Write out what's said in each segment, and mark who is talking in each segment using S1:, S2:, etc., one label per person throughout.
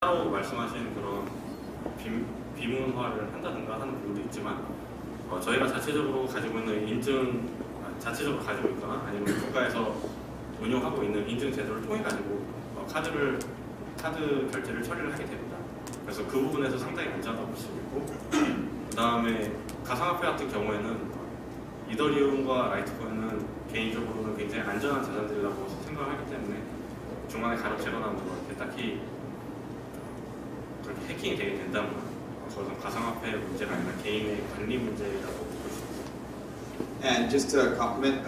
S1: 따로 말씀하신 그런 비문화를 한다든가 하는 부분도 있지만 저희가 자체적으로 가지고 있는 자체적으로 가지고 있거나 아니면 국가에서 운영하고 있는 인증 제도를 통해 가지고 카드 결제를 처리를 하게 됩니다. 그래서 그 부분에서 상당히 안전하다고 볼 수 있고, 그 다음에 가상화폐 같은 경우에는 이더리움과 라이트코인은 개인적으로는 굉장히 안전한 자산들이라고 생각을 하기 때문에 중간에 가로채거나 뭐 이렇게 딱히 그렇게 해킹이 되게 된다면 그것은 가상화폐 문제가 아니라 개인의 관리 문제라고 볼 수 있습니다.
S2: And just to complement,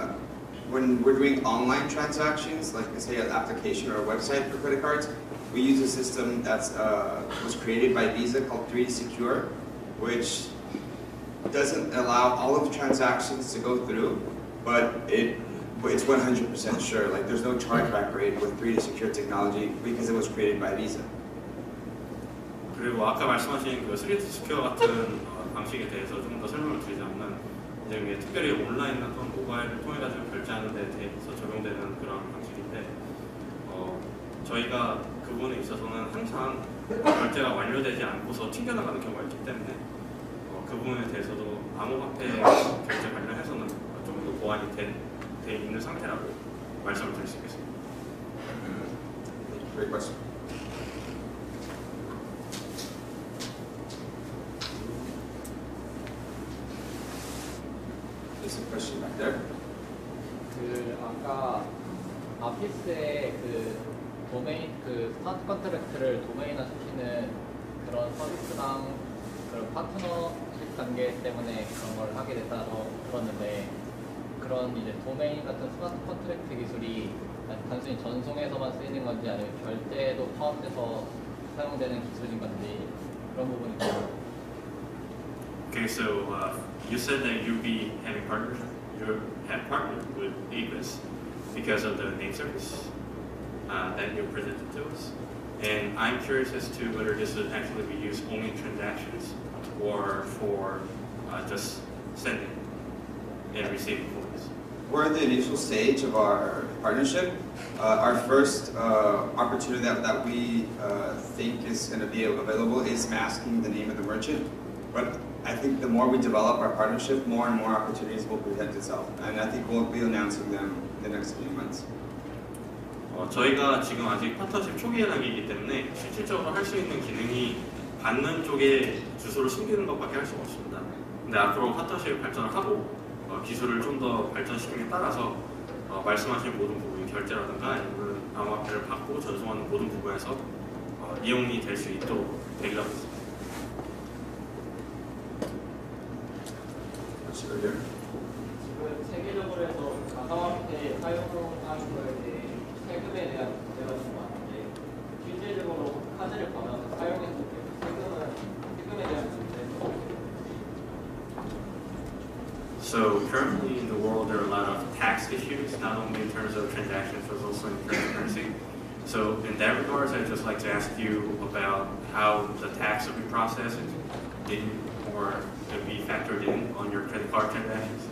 S2: when we're doing online transactions, like say an application or a website for credit cards, we use a system that was created by Visa called 3D Secure, which doesn't allow all of the transactions to go through, but it's 100% sure. Like there's no chargeback rate with 3D Secure technology because it was created by Visa.
S1: 그리고 아까 말씀하신 그 3D Secure 같은 방식에 대해서 좀 더 설명을 드리자면, 이제 특별히 온라인이나 또는 모바일을 통해 가지고 결제하는 데 대해서 적용되는 그런 방식인데, 저희가 그 부분에 있어서는 항상 결제가 완료되지 않고서 튕겨나가는 경우가 있기 때문에 그 부분에 대해서도 암호화폐 결제 관련해서는 좀 더 보완이 돼 있는 상태라고 말씀을 드릴 수 있겠습니다.
S2: Great question. There's a question back there.
S3: 그 아까 아피스의 그 도메인 그 스마트 컨트랙트를 도메인화 시키는 그런 서비스랑 그런 파트너십 단계 때문에 그런 걸 하게 됐다고 들었는데, 그런 이제 도메인 같은 스마트 컨트랙트 기술이 단순히 전송에서만 쓰이는 건지 아니면 결제에도 포함돼서 사용되는 기술인 건지 그런 부분이 궁금해요.
S1: Okay, so you said that you have partnered with Avis because of the name service that you presented to us, and I'm curious as to whether this would actually be used only in transactions or for just sending and receiving funds.
S2: We're in the initial stage of our partnership. Our first opportunity that we think is going to be available is masking the name of the merchant. But I think the more we develop our partnership, more and more opportunities will present itself. And I think we'll be announcing them in the next few months.
S1: 저희가 지금 아직 파트너십 초기의 단계이기 때문에 실질적으로 할 수 있는 기능이 받는 쪽에 주소를 숨기는 것밖에 할 수가 없습니다. 근데 앞으로 파트너십이 발전을 하고 기술을 좀 더 발전시킴에 따라서 말씀하신 모든 부분, 결제라든가 아니면 암호화폐를 받고 전송하는 모든 부분에서 이용이 될 수 있도록 되리라고 있습니다.
S3: 지금 세계적으로 해서 가상화폐 사용하는 거에 대해 세금에 대한 문제가 좀 많은데, 실질적으로 카드를 받아서 사용했을 때 세금에 대한 문제는 없어요.
S1: So currently in the world there are a lot of tax issues, not only in terms of transactions but also in cryptocurrency. So in that regards, I'd just like to ask you about how the tax will be processed or to be factored in on your credit card transactions.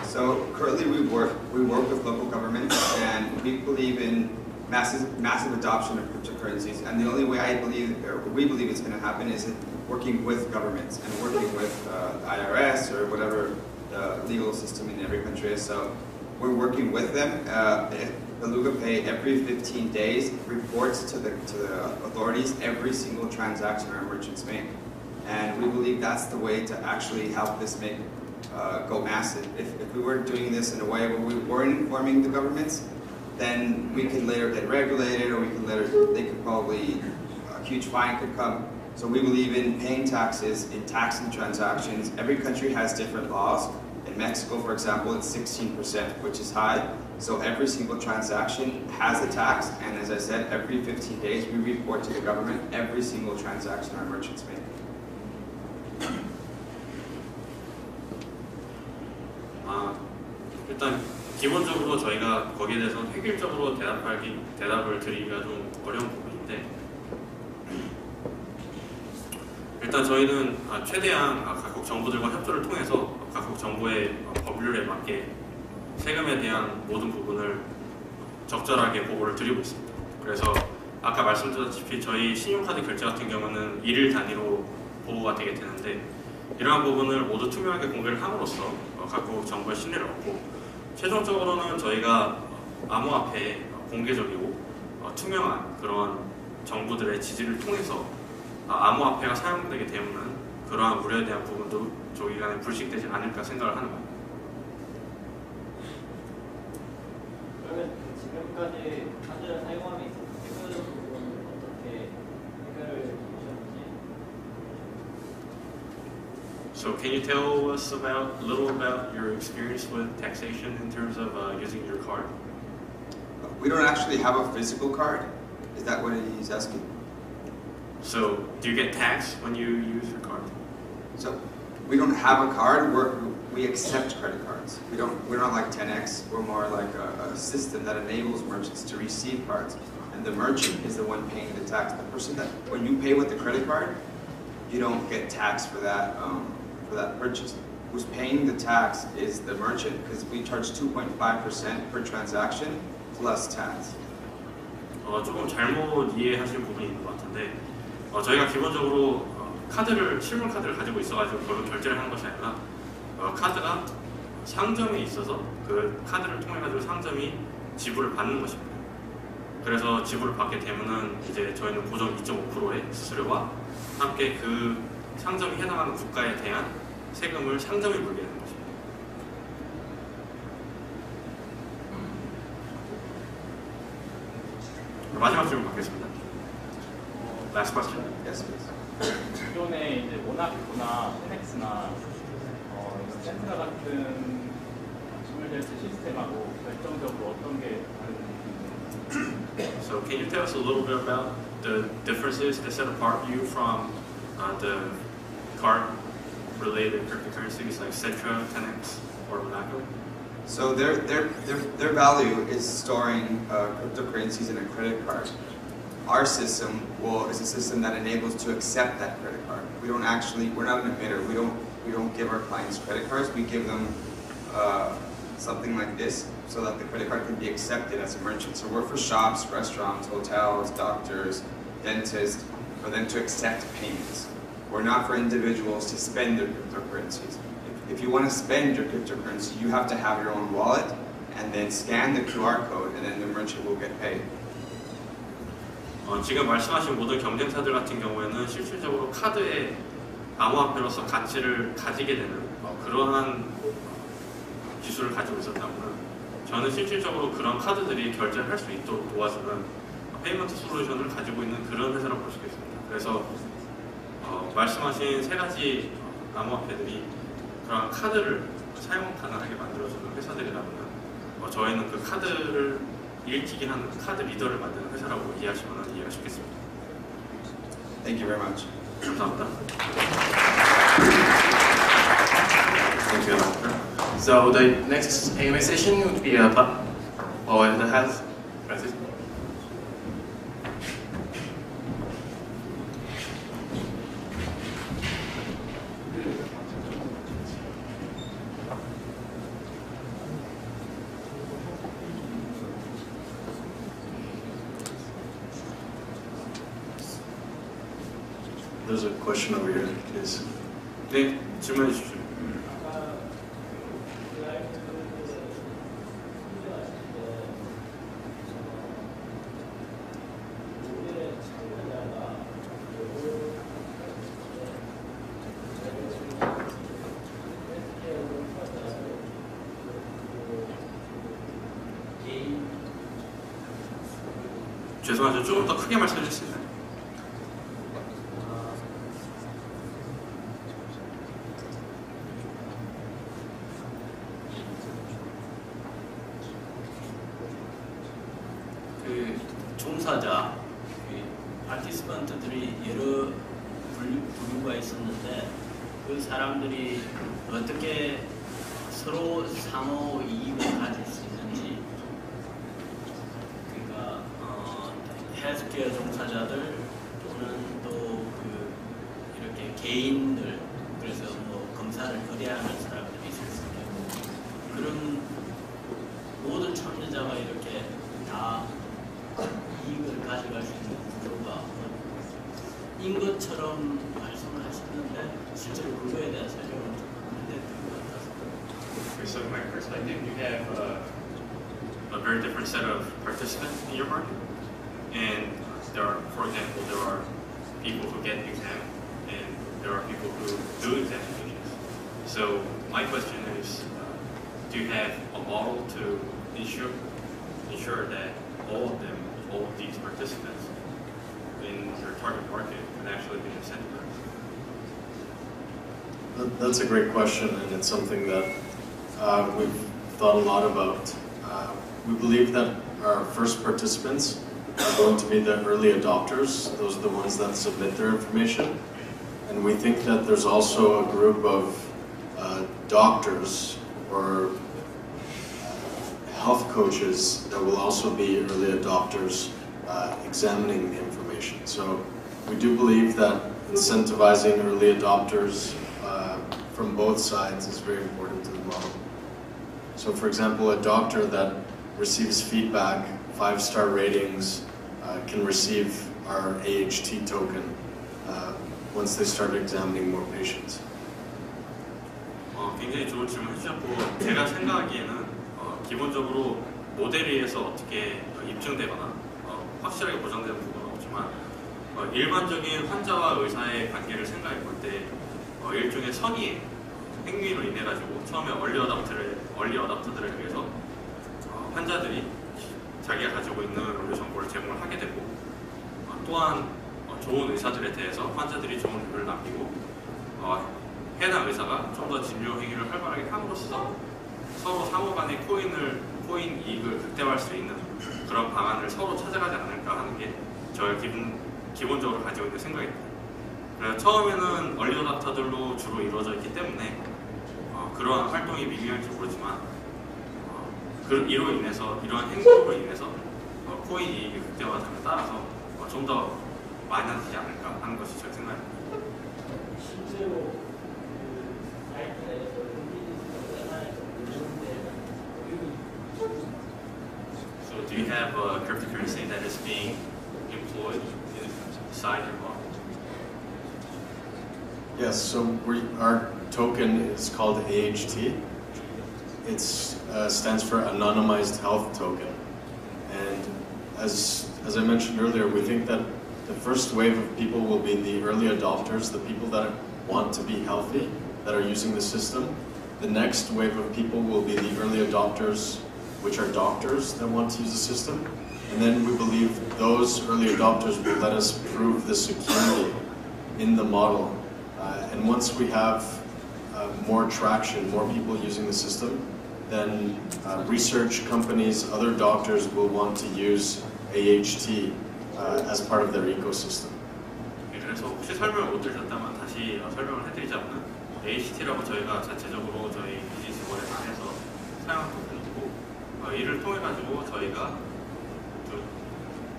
S2: So currently we work with local governments, and we believe in massive adoption of cryptocurrencies. And the only way we believe it's going to happen is working with governments and working with the IRS or whatever the legal system in every country is. So we're working with them. Beluga Pay every 15 days reports to the authorities every single transaction our merchants make. And we believe that's the way to actually help this go massive. If we were doing this in a way where we weren't informing the governments, then we could later get regulated, or they could probably, a huge fine could come. So we believe in paying taxes, in taxing transactions. Every country has different laws. In Mexico, for example, it's 16%, which is high. So every single transaction has a tax, and as I said, every 15 days we report to the government every single transaction our merchants make.
S1: 일단 기본적으로 저희가 거기에 대해서 획일적으로 대답을 드리기가 좀 어려운 부분인데, 일단 저희는 최대한 각국 정부들과 협조를 통해서 각국 정부의 법률에 맞게 세금에 대한 모든 부분을 적절하게 보고를 드리고 있습니다. 그래서 아까 말씀드렸다시피 저희 신용카드 결제 같은 경우는 일일 단위로 보고가 되게 되는데 이러한 부분을 모두 투명하게 공개를 함으로써 각국 정부의 신뢰를 얻고 최종적으로는 저희가 암호화폐 공개적이고 투명한 그런 정부들의 지지를 통해서 암호화폐가 사용되게 되면 그러한 우려에 대한 부분도 조기간에 불식되지 않을까 생각을 하는 겁니다.
S4: 그러면 지금까지 카드를 사용함에 있어서 해결 부분은 어떻게 해결을 주셨는지?
S1: So can you tell us a little about your experience with taxation in terms of using your card?
S2: We don't actually have a physical card. Is that what he's asking?
S1: So do you get taxed when you use your card?
S2: So we don't have a card. We accept credit cards. We're not like 10x. We're more like a system that enables merchants to receive cards, and the merchant is the one paying the tax. The person that when you pay with the credit card, you don't get taxed for that purchase. Who's paying the tax is the merchant because we charge 2.5% per transaction plus tax.
S1: 조금 잘못 이해하신 부분이 있는 것 같은데 저희가 기본적으로 실물 카드를 가지고 있어가지고 그걸 결제를 하는 것이 아니라 카드가 상점에 있어서 그 카드를 통해 가지고 상점이 지불을 받는 것입니다. 그래서 지불을 받게 되면은 이제 저희는 고정 2.5%의 수수료와 함께 그 상점이 해당하는 국가에 대한 세금을 상점이 물게 되는 것입니다. 마지막 질문 받겠습니다. Last question.
S2: Yes, please.
S5: 기존에 이제 모나코나 페넥스나 센트라 같은 지불 결제 시스템하고 결정적으로 어떤 게 다른지.
S1: So can you tell us a little bit about the differences that set apart you from the card-related cryptocurrencies like Cetra, 10x, or Monaco?
S2: So their value is storing cryptocurrencies in a credit card. Our system is a system that enables to accept that credit card. We're not an emitter. We don't give our clients credit cards. We give them something like this so that the credit card can be accepted as a merchant. So we're for shops, restaurants, hotels, doctors, dentists, for them to accept payments. We're not for individuals to spend their cryptocurrencies. If you want to spend your cryptocurrency, you have to have your own wallet and then scan the QR code and then the merchant will get paid.
S1: 지금 말씀하신 모든 경쟁사들 같은 경우에는 실질적으로 카드의 암호화폐로서 가치를 가지게 되는 그러한 기술을 가지고 있었다면 저는 실질적으로 그런 카드들이 결제를 할 수 있도록 도와주는 페이먼트 솔루션을 가지고 있는 그런 회사라고 볼 수 있습니다. 그래서 말씀하신 세 가지 암호화폐들이 그런 카드를 사용 가능하게 만들어주는 회사들이라면 저희는 그 카드를 읽히게 하는 카드 리더를 만드는 회사라고 이해하시면 이해가 쉽겠습니다.
S2: Thank you very much.
S1: 감사합니다.
S6: Thank you. So the next AMA session would be about the health crisis.
S7: There's a question over here, please.
S1: 네, 질문해 주십시오.
S4: 아까 슬라이드 설명하실 때 모델의 참여자가 개인
S1: 죄송하죠. 조금 더 크게 말씀해 주실 수 있나요?
S8: 그 종사자, 파티스펀트들이 여러 부류가 있었는데 그 사람들이 어떻게 서로 상호 이익을 가질 수 있는지, 그러니까 헬스케어 종사자들 또는 또 그 이렇게 개인들, 그래서 뭐 검사를 거래하는 사람들이 있었을 경우 그런 모든 참여자가 이렇게 다 이익을 가져갈 수 있는 것처럼 발송을 하셨는데 실제로 그거에 대한 설명을 안 했던 것 같아서.
S1: Okay, so my perspective, you have a very different set of participants in your market. And there are, for example, there are people who get examined and there are people who do examinations. So my question is, do you have a model to ensure that all of them, all of these participants in your target market can actually be incentivized?
S6: That's a great question, and it's something that we've thought a lot about. We believe that our first participants are going to be the early adopters. Those are the ones that submit their information. And we think that there's also a group of doctors or health coaches that will also be early adopters examining the information. So we do believe that incentivizing early adopters from both sides is very important to the model. So for example, a doctor that receives feedback, 5-star ratings, can receive our AHT token once they start examining more patients.
S1: 굉장히 좋은 질문 해주셨고, 제가 생각하기에는 기본적으로 모델에 의해서 어떻게 입증되거나 확실하게 보장되는 부분은 없지만 일반적인 환자와 의사의 관계를 생각해 볼 때 일종의 선의의 행위로 인해 가지고 처음에 얼리 어답터들을 위해서 환자들이 자기가 가지고 있는 의료 정보를 제공을 하게 되고 또한 좋은 의사들에 대해서 환자들이 좋은 리뷰를 남기고 해당 의사가 좀 더 진료 행위를 활발하게 함으로써 서로 상호 간의 코인 이익을 극대화할 수 있는 그런 방안을 서로 찾아가지 않을까 하는 게 저의 기본적으로 가지고 있는 생각입니다. 그래서 처음에는 얼리 어답터들로 주로 이루어져 있기 때문에 그러한 활동이 미미할지 모르지만 이로 인해서 이러한 행동으로 인해서 코인 이익이 극대화됨에 따라서 좀 더 많아지지 않을까 하는 것이 제 생각입니다.
S4: 실제로 그 사이트 내에서
S1: So do you have a cryptocurrency that is being employed inside your model?
S6: Yes, so our token is called AHT. It stands for Anonymized Health Token. And as I mentioned earlier, we think that the first wave of people will be the early adopters, the people that want to be healthy, that are using the system. The next wave of people will be the early adopters, which are doctors that want to use the system. And then we believe those early adopters will let us prove the security in the model. And once we have more traction, more people using the system, then research companies, other doctors will want to use AHT as part of their ecosystem.
S1: 그래서 혹시 설명을 못 들으셨다면 다시 설명을 해드리자면 AHT라고 저희가 자체적으로 저희 비즈니스몰에 안에서 사용하고 있고 이를 통해 가지고 저희가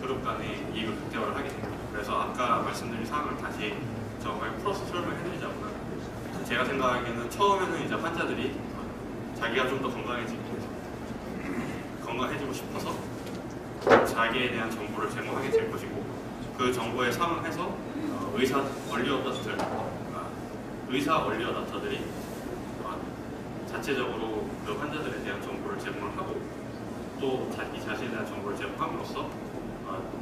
S1: 그룹 간의 이익을 극대화를 하게 됩니다. 그래서 아까 말씀드린 사항을 다시 정말 풀어서 설명해드리자면 제가 생각하기에는 처음에는 이제 환자들이 자기가 좀 더 건강해지고 싶어서 자기에 대한 정보를 제공하게 될 것이고 그 정보에 상응해서 의사 얼리 어답터들이 자체적으로 그 환자들에 대한 정보를 제공을 하고 또 자기 자신에 대한 정보를 제공함으로써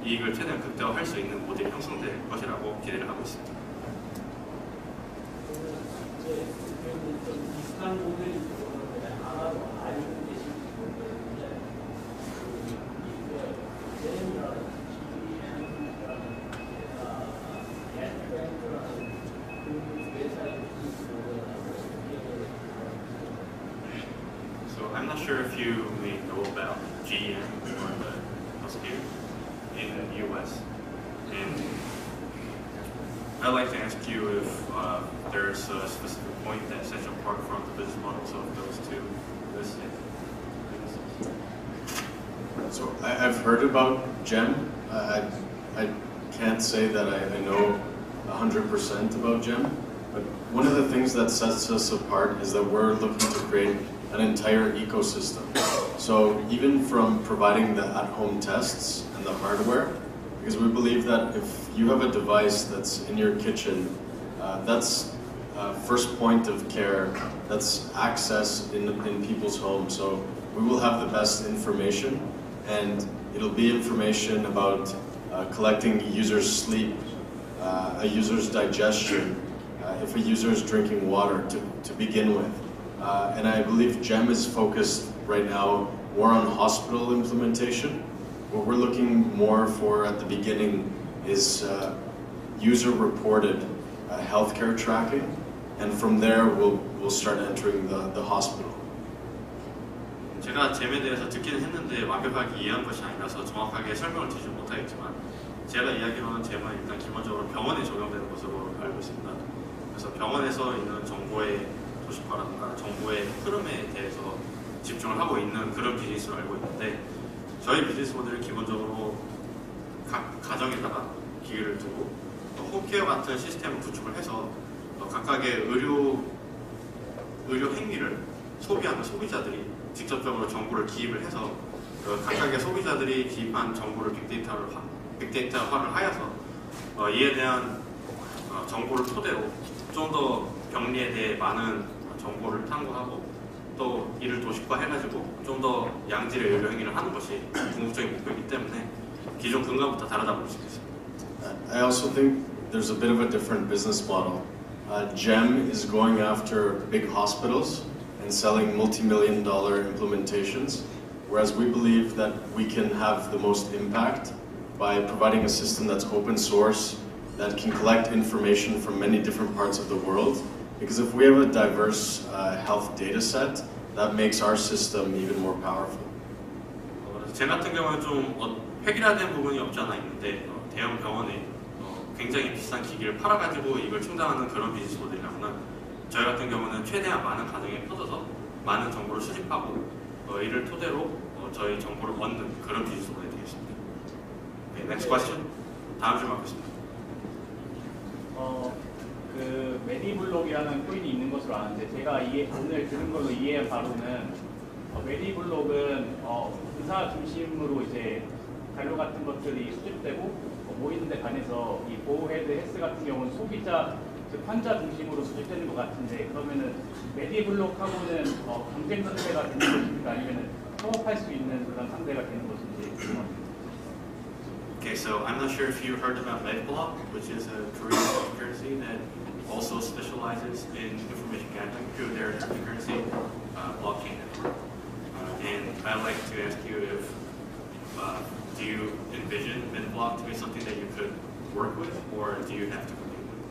S1: 이익을 최대한 극대화할 수 있는 모델이 형성될 것이라고 기대를 하고 있습니다.
S4: 이제 좀 비슷한 모델이 있어서 아마도 알고 계신 부분인데 제임이라는
S1: So I'm not sure if you may know about GM or the hospital in the US. And I'd like to ask you if there's a specific point that sets you apart from the business models of those two listed.
S6: So I've heard about GEM. I can't say that I know 100% about GEM, but one of the things that sets us apart is that we're looking to create an entire ecosystem. So even from providing the at-home tests and the hardware, we because we believe that if you have a device that's in your kitchen, that's first point of care, that's access in people's homes. So we will have the best information, and it'll be information about collecting users' sleep, a user's digestion, if a user is drinking water to begin with. And I believe GEM is focused right now more on hospital implementation. What we're looking more for at the beginning is user-reported healthcare tracking, and from there we'll start entering the hospital.
S1: 제가 잼에 대해서 듣기는 했는데 완벽하게 이해한 것이 아니라서 정확하게 설명을 드리지 못하겠지만 제가 이야기로는 잼은 일단 기본적으로 병원에 적용되는 것으로 알고 있습니다. 그래서 병원에서 있는 정보의 도식화라든가 정보의 흐름에 대해서 집중을 하고 있는 그런 비즈니스로 알고 있는데 저희 비즈니스 모델은 기본적으로 각 가정에다가 기기를 두고 홈케어 같은 시스템을 구축을 해서 각각의 의료 행위를 소비하는 소비자들이 직접적으로 정보를 기입을 해서 각각의 소비자들이 기입한 정보를 빅데이터화를 하여서 이에 대한 정보를 토대로 좀 더 병리에 대해 많은 정보를 탐구하고 또 이를 도식화해가지고 좀 더 양질의 의료 행위를 하는 것이 궁극적인 목표이기 때문에 기존 근간부터 다르다고 볼 수 있습니다.
S6: I also think there's a bit of a different business model. GEM is going after big hospitals and selling multi-million-dollar implementations, whereas we believe that we can have the most impact by providing a system that's open source, that can collect information from many different parts of the world. Because if we have a diverse health data set, that makes our system even more powerful.
S1: 제 같은 경우는 좀 획일화된 부분이 없지 않아 있는데 대형 병원에 굉장히 비싼 기기를 팔아가지고 이걸 충당하는 그런 비즈니스 모델이라면 저희 같은 경우는 최대한 많은 가정에 퍼져서 많은 정보를 수집하고 이를 토대로 저희 정보를 얻는 그런 비즈니스 모델이 되겠습니다. 네, next question. 다음 질문 받겠습니다.
S5: 그 메디블록이라는 코인이 있는 것으로 아는데 제가 오늘 들은 걸로 이해한 바로는 메디블록은 의사 중심으로 이제 자료 같은 것들이 수집되고 모이는 데 반해서 이 보호헤드 헬스 같은 경우는 소비자, 즉 환자 중심으로 수집되는 것 같은데 그러면은 메디블록하고는 경쟁 상대가 되는 것입니까? 아니면은 협업할 수 있는 그런 상대가 되는 것인지 궁금합니다.
S1: Okay, so I'm not sure if you heard about MedBlock, which is a Korean cryptocurrency that also specializes in information gathering through their cryptocurrency blockchain network. And I'd like to ask you if do you envision MedBlock to be something that you could work with, or do you have to compete with?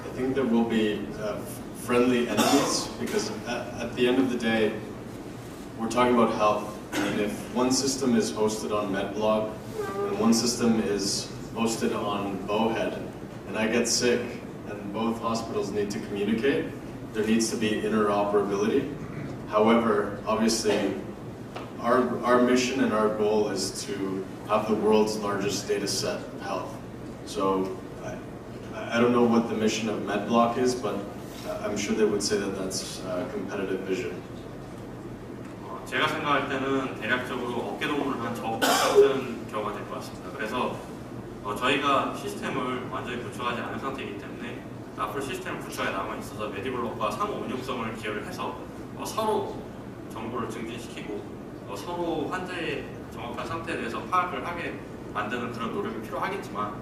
S6: I think there will be friendly enemies, because at the end of the day, we're talking about health. And if one system is hosted on MedBlock and one system is hosted on Bowhead, and I get sick and both hospitals need to communicate, there needs to be interoperability. However, obviously, our mission and our goal is to have the world's largest data set of health. So I don't know what the mission of MedBlock is, but I'm sure they would say that that's a competitive vision.
S1: 제가 생각할 때는 대략적으로 어깨동무를 저 같은 경우가 될 것 같습니다. 그래서 저희가 시스템을 완전히 구축하지 않은 상태이기 때문에 앞으로 시스템을 구축에 남아 있어서 메디블록과 상호 운용성을 기여를 해서 서로 정보를 증진시키고 서로 환자의 정확한 상태에 대해서 파악을 하게 만드는 그런 노력이 필요하겠지만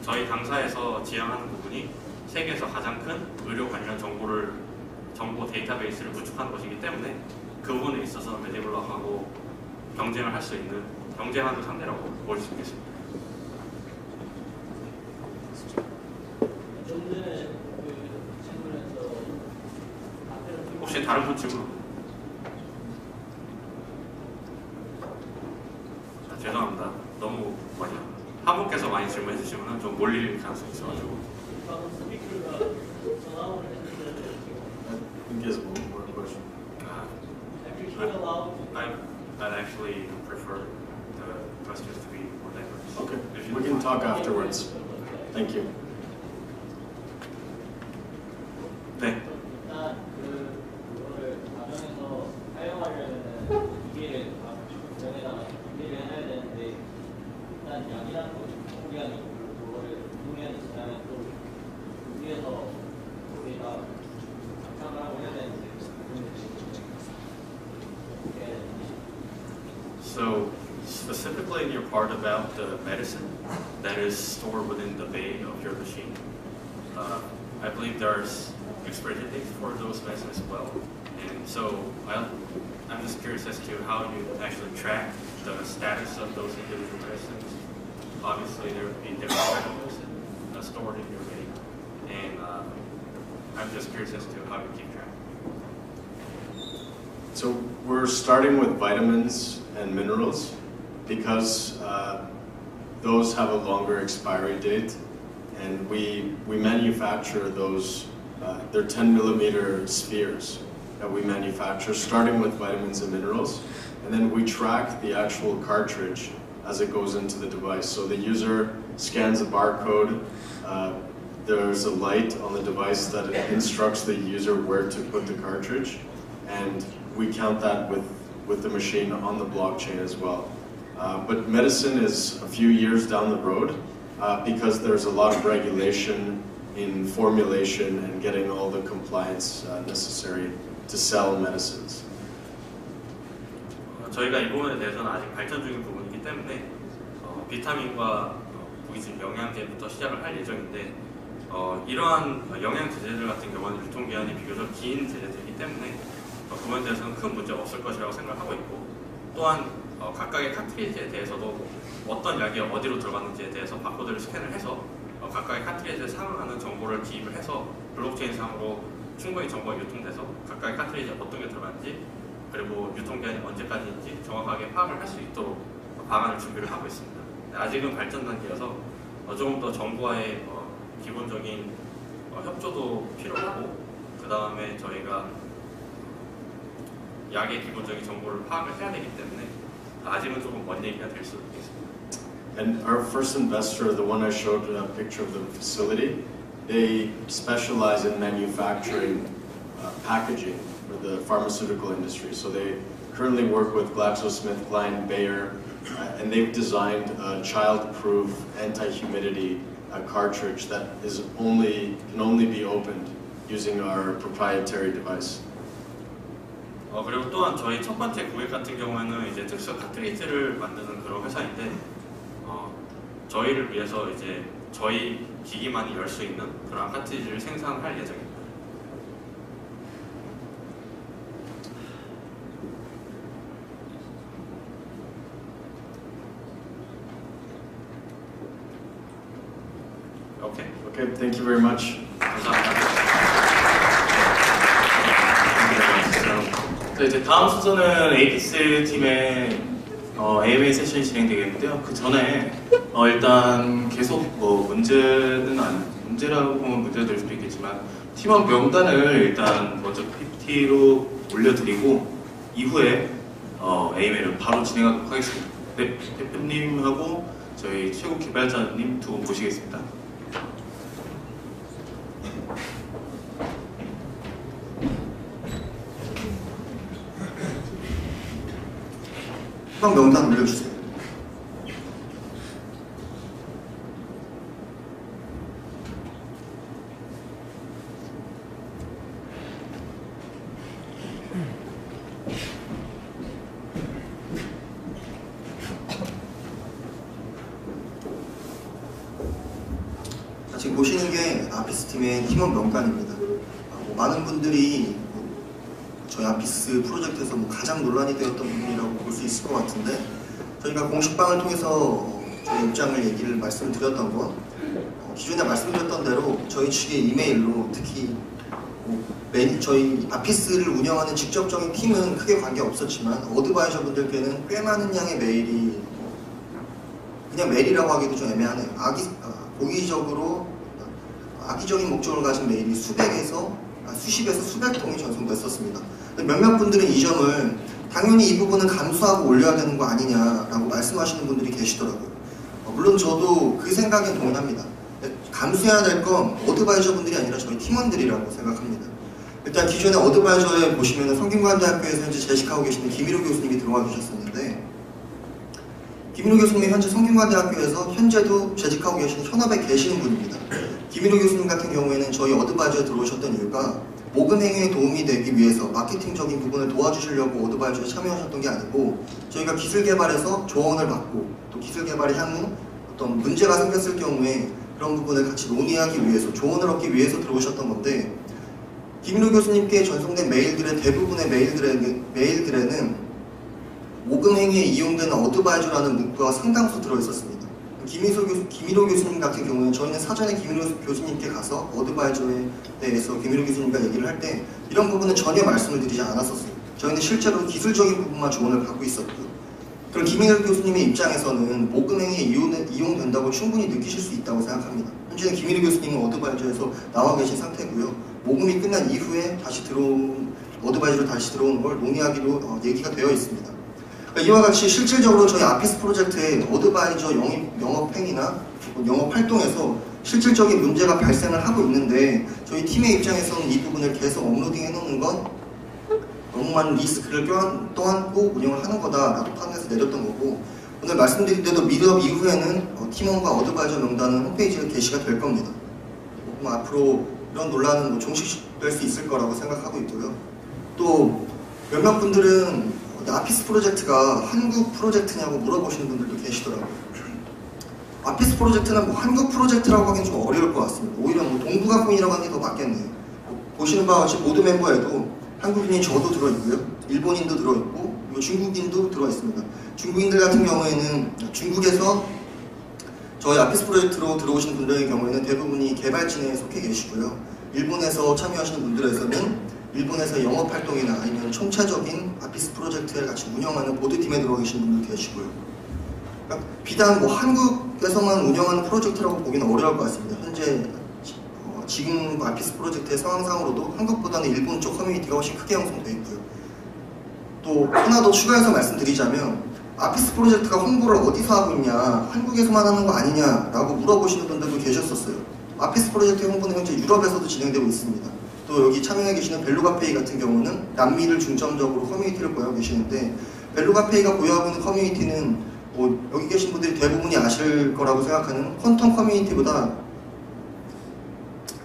S1: 저희 당사에서 지향하는 부분이 세계에서 가장 큰 의료 관련 정보 데이터베이스를 구축하는 것이기 때문에 그 부분에 있어서 메디블록하고 경쟁을 할 수 있는 경쟁하는 상대라고 볼 수 있겠습니다.
S4: 좀 전에 그 질문에서
S1: 혹시 다른 분 질문? 죄송합니다. 너무 한 분께서 많이 질문해 주시면 좀 몰릴 가능성이 있어가지고.
S4: 방금 스피커가 전화를 했는데
S6: I think he has one more question.
S1: I'd actually prefer the questions to be more diverse.
S6: Okay, we can talk afterwards. Thank you.
S1: 네.
S3: 일단 그거를 가정에서 사용하려면은 기계를 병에다가 기계를 해야 되는
S1: your part about the medicine that is stored within the bay of your machine. I believe there's expiration dates for those medicines as well. And so I'm just curious as to how you actually track the status of those individual medicines. Obviously, there would be different chemicals stored in your bay. And I'm just curious as to how you keep track.
S6: So we're starting with vitamins and minerals because those have a longer expiry date, and we manufacture those. They're 10-millimeter spheres that we manufacture, starting with vitamins and minerals, and then we track the actual cartridge as it goes into the device. So the user scans a barcode. There's a light on the device that instructs the user where to put the cartridge, and we count that with the machine on the blockchain as well. But medicine is a few years down the road because there's a lot of regulation in formulation and getting all the compliance necessary to sell medicines.
S1: 저희가 이 부분에 대해서는 아직 발전 중인 부분이기 때문에 비타민과 보이진 영양제부터 시작을 할 예정인데 이러한 영양 제제들 같은 경우는 유통기한이 비교적 긴 제제들이기 때문에 그 부분에 대해서는 큰 문제가 없을 것이라고 생각하고 있고, 또한 각각의 카트리지에 대해서도 어떤 약이 어디로 들어갔는지에 대해서 바코드를 스캔을 해서 각각의 카트리지에 상응하는 정보를 기입을 해서 블록체인 상으로 충분히 정보가 유통돼서 각각의 카트리지에 어떤 게 들어갔는지 그리고 유통기한이 언제까지인지 정확하게 파악을 할 수 있도록 방안을 준비를 하고 있습니다. 아직은 발전 단계여서 조금 더 정부와의 기본적인 협조도 필요하고, 그 다음에 저희가 약의 기본적인 정보를 파악을 해야 되기 때문에 아직은 조금 먼 얘기가 될 수도 있겠습니다.
S6: And our first investor, the one I showed a picture of the facility, they specialize in manufacturing packaging for the pharmaceutical industry. So they currently work with GlaxoSmithKline, Bayer, and they've designed a child-proof anti-humidity cartridge that can only be opened using our proprietary device.
S1: 그리고 또한 저희 첫 번째 고객 같은 경우에는 이제 특수 카트리지를 만드는 그런 회사인데 저희를 위해서 이제 저희 기기만이 열 수 있는 그런 카트리지를 생산할 예정입니다.
S6: Okay, thank you very much.
S1: 감사합니다.
S9: 이제 다음 순서는 에이피스 팀의 AMA 세션이 진행되겠는데요. 그 전에 일단 계속 문제라고 보면 문제가 될 수도 있겠지만 팀원 명단을 일단 먼저 PPT로 올려드리고 이후에 AMA를 바로 진행하도록 하겠습니다. 네, 대표님하고 저희 최고 개발자님 두 분 모시겠습니다.
S10: 팀원 명단 올려주세요. 지금 보시는 게 아피스 팀의 팀원 명단입니다. 많은 분들이 저희 아피스 프로젝트에서 가장 논란이 되었던 부분이라고 볼 수 있을 것 같은데, 저희가 공식방을 통해서 저희 입장을 얘기를 말씀드렸던 건 기존에 말씀드렸던 대로 저희 측의 이메일로 특히 저희 아피스를 운영하는 직접적인 팀은 크게 관계 없었지만 어드바이저 분들께는 꽤 많은 양의 메일이 그냥 메일이라고 하기도 좀 애매하네요. 악의적인 목적을 가진 메일이 수십에서 수백 통이 전송됐었습니다. 몇몇 분들은 이 점을 당연히 이 부분은 감수하고 올려야 되는 거 아니냐라고 말씀하시는 분들이 계시더라고요. 물론 저도 그 생각에 동의합니다. 감수해야 될 건 어드바이저 분들이 아니라 저희 팀원들이라고 생각합니다. 일단 기존에 어드바이저에 보시면 성균관대학교에서 현재 재직하고 계시는 김일호 교수님이 들어와 주셨었는데, 김일호 교수님이 현재 성균관대학교에서 현재도 재직하고 계시는 현업에 계시는 분입니다. 김일호 교수님 같은 경우에는 저희 어드바이저에 들어오셨던 이유가 모금 행위에 도움이 되기 위해서 마케팅적인 부분을 도와주시려고 어드바이저에 참여하셨던 게 아니고 저희가 기술 개발에서 조언을 받고 또 기술 개발의 향후 어떤 문제가 생겼을 경우에 그런 부분을 같이 논의하기 위해서 조언을 얻기 위해서 들어오셨던 건데 김인호 교수님께 전송된 메일들의 대부분의 메일들에는 모금 행위에 이용되는 어드바이저라는 문구가 상당수 들어있었습니다. 김인호 교수님 같은 경우는 저희는 사전에 김인호 교수님께 가서 어드바이저에 대해서 김인호 교수님과 얘기를 할 때 이런 부분은 전혀 말씀을 드리지 않았었어요. 저희는 실제로 기술적인 부분만 조언을 받고 있었고요. 그럼 김인호 교수님의 입장에서는 모금 행위에 이용된다고 충분히 느끼실 수 있다고 생각합니다. 현재는 김인호 교수님은 어드바이저에서 나와 계신 상태고요. 모금이 끝난 이후에 다시 들어온 어드바이저로 다시 들어오는 걸 논의하기로 얘기가 되어 있습니다. 이와 같이 실질적으로 저희 아피스 프로젝트의 어드바이저 영업 행위나 영업 활동에서 실질적인 문제가 발생을 하고 있는데 저희 팀의 입장에서는 이 부분을 계속 업로딩 해놓는 건 너무 많은 리스크를 껴안고 운영을 하는 거다라고 판단해서 내렸던 거고 오늘 말씀드린 대로 미드업 이후에는 팀원과 어드바이저 명단은 홈페이지에 게시가 될 겁니다. 앞으로 이런 논란은 종식될 수 있을 거라고 생각하고 있고요. 또 몇몇 분들은 아피스 프로젝트가 한국 프로젝트냐고 물어보시는 분들도 계시더라고요. 아피스 프로젝트는 한국 프로젝트라고 하기는 좀 어려울 것 같습니다. 오히려 동북아권이라고 하는 게 더 맞겠네요. 보시는 바와 같이 모두 멤버에도 한국인이 저도 들어있고요. 일본인도 들어있고 그리고 중국인도 들어있습니다. 중국인들 같은 경우에는 중국에서 저희 아피스 프로젝트로 들어오신 분들의 경우에는 대부분이 개발진에 속해 계시고요. 일본에서 참여하시는 분들에서는 일본에서 영업활동이나 아니면 총체적인 아피스 프로젝트를 같이 운영하는 보드팀에 들어가 계신 분들 계시고요. 그러니까 비단 한국에서만 운영하는 프로젝트라고 보기는 어려울 것 같습니다. 현재 지금 아피스 프로젝트의 상황상으로도 한국보다는 일본 쪽 커뮤니티가 훨씬 크게 형성되어 있고요. 또 하나 더 추가해서 말씀드리자면 아피스 프로젝트가 홍보를 어디서 하고 있냐, 한국에서만 하는 거 아니냐라고 물어보시는 분들도 계셨었어요. 아피스 프로젝트의 홍보는 현재 유럽에서도 진행되고 있습니다. 또 여기 참여해 계시는 벨루가페이 같은 경우는 남미를 중점적으로 커뮤니티를 보유하고 계시는데 벨루가페이가 보유하고 있는 커뮤니티는 여기 계신 분들이 대부분이 아실 거라고 생각하는 퀀텀 커뮤니티보다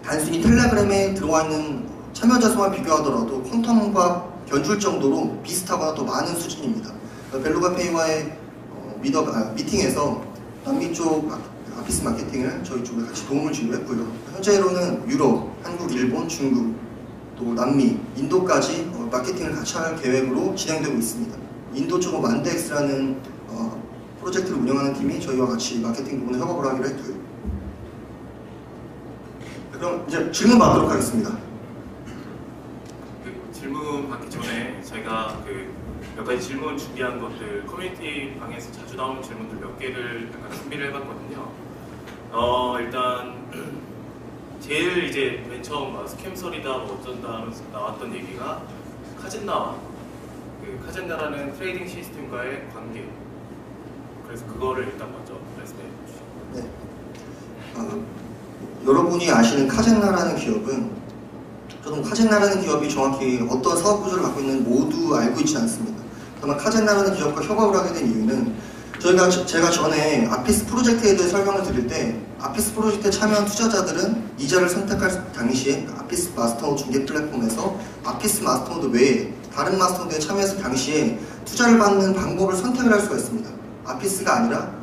S10: 단순히 텔레그램에 들어와 있는 참여자 수만 비교하더라도 퀀텀과 견줄 정도로 비슷하거나 더 많은 수준입니다. 벨루가페이와의 미팅에서 남미 쪽 아피스 마케팅을 저희 쪽에 같이 도움을 주기로 했고요. 현재로는 유럽, 한국, 일본, 중국, 또 남미, 인도까지 마케팅을 같이 할 계획으로 진행되고 있습니다. 인도 쪽은 만데엑스라는 프로젝트를 운영하는 팀이 저희와 같이 마케팅 부분에 협업을 하기로 했고요. 그럼 이제 질문 받도록 하겠습니다.
S1: 질문 받기 전에 저희가 몇 가지 질문 준비한 것들 커뮤니티 방에서 자주 나오는 질문들 몇 개를 약간 준비를 해봤거든요. 일단 제일 이제 맨 처음 스캠설이다 어쩐다 하면서 나왔던 얘기가 카젠나와 카젠나라는 트레이딩 시스템과의 관계. 그래서 그거를 일단 먼저 말씀해 주시죠.
S10: 네. 여러분이 아시는 카젠나라는 기업은 저도 카젠나라는 기업이 정확히 어떤 사업 구조를 갖고 있는 모두 알고 있지 않습니다. 다만 카젠나라는 기업과 협업을 하게 된 이유는 제가 전에 아피스 프로젝트에 대해 설명을 드릴 때 아피스 프로젝트에 참여한 투자자들은 이자를 선택할 당시에 아피스 마스터노드 중개 플랫폼에서 아피스 마스터노드 외에 다른 마스터노드에 참여했을 당시에 투자를 받는 방법을 선택을 할 수가 있습니다. 아피스가 아니라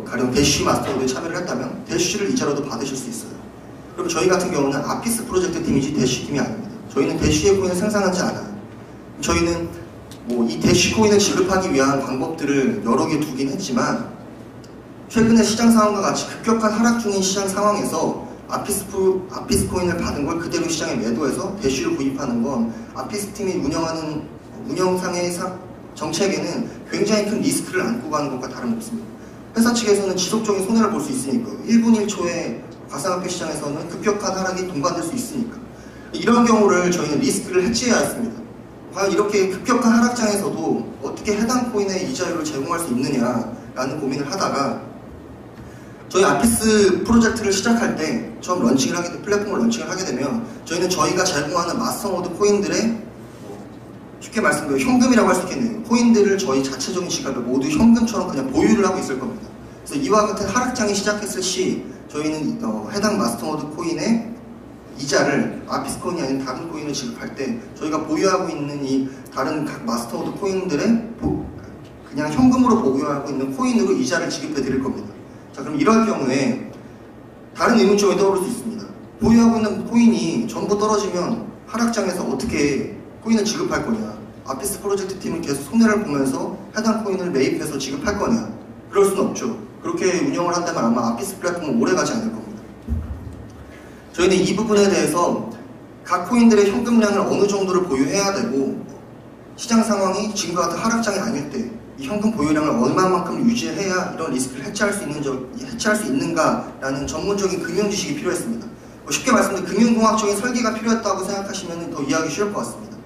S10: 가령 대쉬 마스터노드에 참여를 했다면 대쉬를 이자로도 받으실 수 있어요. 그럼 저희 같은 경우는 아피스 프로젝트 팀이지 대쉬 팀이 아닙니다. 저희는 대쉬의 코인을 생산하지 않아요. 저희는 이 대쉬 코인을 지급하기 위한 방법들을 여러 개 두긴 했지만 최근에 시장 상황과 같이 급격한 하락 중인 시장 상황에서 아피스 코인을 받은 걸 그대로 시장에 매도해서 대쉬를 구입하는 건 아피스 팀이 운영하는 운영상의 정책에는 굉장히 큰 리스크를 안고 가는 것과 다름없습니다. 회사 측에서는 지속적인 손해를 볼 수 있으니까 1분 1초에 가상화폐 시장에서는 급격한 하락이 동반될 수 있으니까 이런 경우를 저희는 리스크를 해치해야 했습니다. 과연 이렇게 급격한 하락장에서도 어떻게 해당 코인의 이자율을 제공할 수 있느냐라는 고민을 하다가 저희 아피스 프로젝트를 시작할 때 처음 플랫폼을 런칭을 하게 되면 저희는 저희가 제공하는 마스터노드 코인들의 쉽게 말씀드리면 현금이라고 할 수 있겠네요. 코인들을 저희 자체적인 지갑에 모두 현금처럼 그냥 보유를 하고 있을 겁니다. 그래서 이와 같은 하락장이 시작했을 시 저희는 해당 마스터노드 코인의 이자를 아피스 코인이 아닌 다른 코인을 지급할 때 저희가 보유하고 있는 이 다른 각 마스터노드 코인들의 그냥 현금으로 보유하고 있는 코인으로 이자를 지급해 드릴 겁니다. 자, 그럼 이럴 경우에 다른 의문점이 떠오를 수 있습니다. 보유하고 있는 코인이 전부 떨어지면 하락장에서 어떻게 코인을 지급할 거냐? 아피스 프로젝트 팀은 계속 손해를 보면서 해당 코인을 매입해서 지급할 거냐? 그럴 수는 없죠. 그렇게 운영을 한다면 아마 아피스 플랫폼은 오래 가지 않을 겁니다. 저희는 이 부분에 대해서 각 코인들의 현금량을 어느 정도를 보유해야 되고 시장 상황이 지금과 같은 하락장이 아닐 때 이 현금 보유량을 얼마만큼 유지해야 이런 리스크를 해체할 수 있는가라는 전문적인 금융 지식이 필요했습니다. 쉽게 말씀드리면 금융공학적인 설계가 필요했다고 생각하시면 더 이해하기 쉬울 것 같습니다.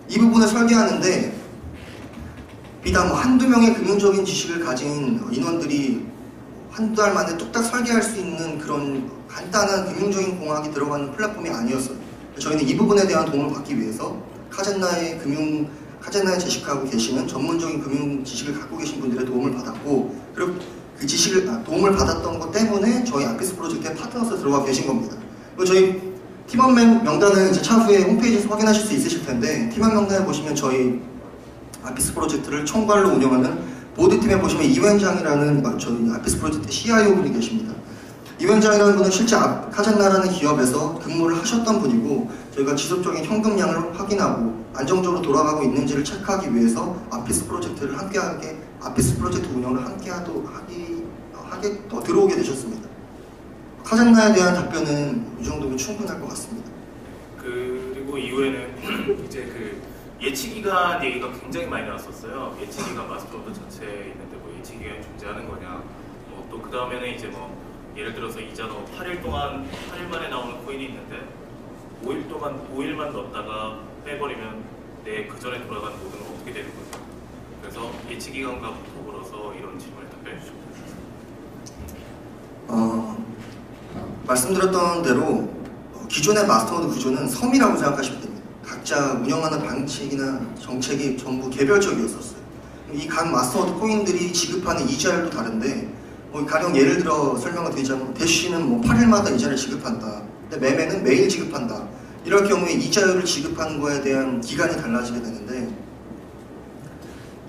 S10: 이 부분을 설계하는데 비단 한두 명의 금융적인 지식을 가진 인원들이 한두 달 만에 뚝딱 설계할 수 있는 그런 간단한 금융적인 공학이 들어가는 플랫폼이 아니었어요. 저희는 이 부분에 대한 도움을 받기 위해서 카젠나에 재직하고 계시는 전문적인 금융 지식을 갖고 계신 분들의 도움을 받았고, 그리고 그 지식을 도움을 받았던 것 때문에 저희 아피스 프로젝트에 파트너스로 들어가 계신 겁니다. 그리고 저희 팀원 명단을 이제 차후에 홈페이지에서 확인하실 수 있으실 텐데, 팀원 명단에 보시면 저희 아피스 프로젝트를 총괄로 운영하는 보드팀에 보시면 이원장이라는 저희 아피스 프로젝트 CIO 분이 계십니다. 이원장이라는 분은 실제 카젠나라는 기업에서 근무를 하셨던 분이고, 저희가 지속적인 현금량을 확인하고 안정적으로 돌아가고 있는지를 체크하기 위해서 아피스 프로젝트 운영을 하게 더 들어오게 되셨습니다. 카젠나에 대한 답변은 이 정도면 충분할 것 같습니다.
S11: 그리고 이후에는 이제 그 예치 기간 얘기가 굉장히 많이 나왔었어요. 예치 기간 마스터노드 자체에 있는데 뭐 예치 기간이 존재하는 거냐. 또 그 다음에는 이제 뭐 예를 들어서 이자는 8일 만에 나오는 코인이 있는데 5일만 넣었다가 빼버리면 내 그 전에 돌아간 모드는 어떻게 되는 거죠? 그래서 예치 기간과 더불어서 이런 질문을 답변해 주시면 됩니다.
S10: 말씀드렸던 대로 기존의 마스터노드 구조는 섬이라고 생각하시면 됩니다. 각자 운영하는 방식이나 정책이 전부 개별적이었었어요. 이 각 마스터노드 코인들이 지급하는 이자율도 다른데, 가령 예를 들어 설명을 드리자면 대쉬는 8일마다 이자를 지급한다. 근데 매매는 매일 지급한다. 이럴 경우에 이자율을 지급하는 거에 대한 기간이 달라지게 되는데,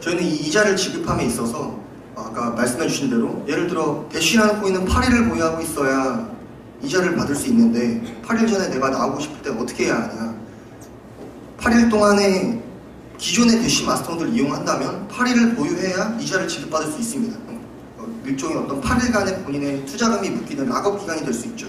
S10: 저희는 이 이자를 지급함에 있어서 아까 말씀해 주신 대로 예를 들어 대쉬라는 코인은 8일을 보유하고 있어야 이자를 받을 수 있는데 8일 전에 내가 나오고 싶을 때 어떻게 해야 하냐. 8일 동안에 기존의 대쉬 마스터노드를 이용한다면 8일을 보유해야 이자를 지급받을 수 있습니다. 일종의 어떤 8일간의 본인의 투자금이 묶이는 락업 기간이 될 수 있죠.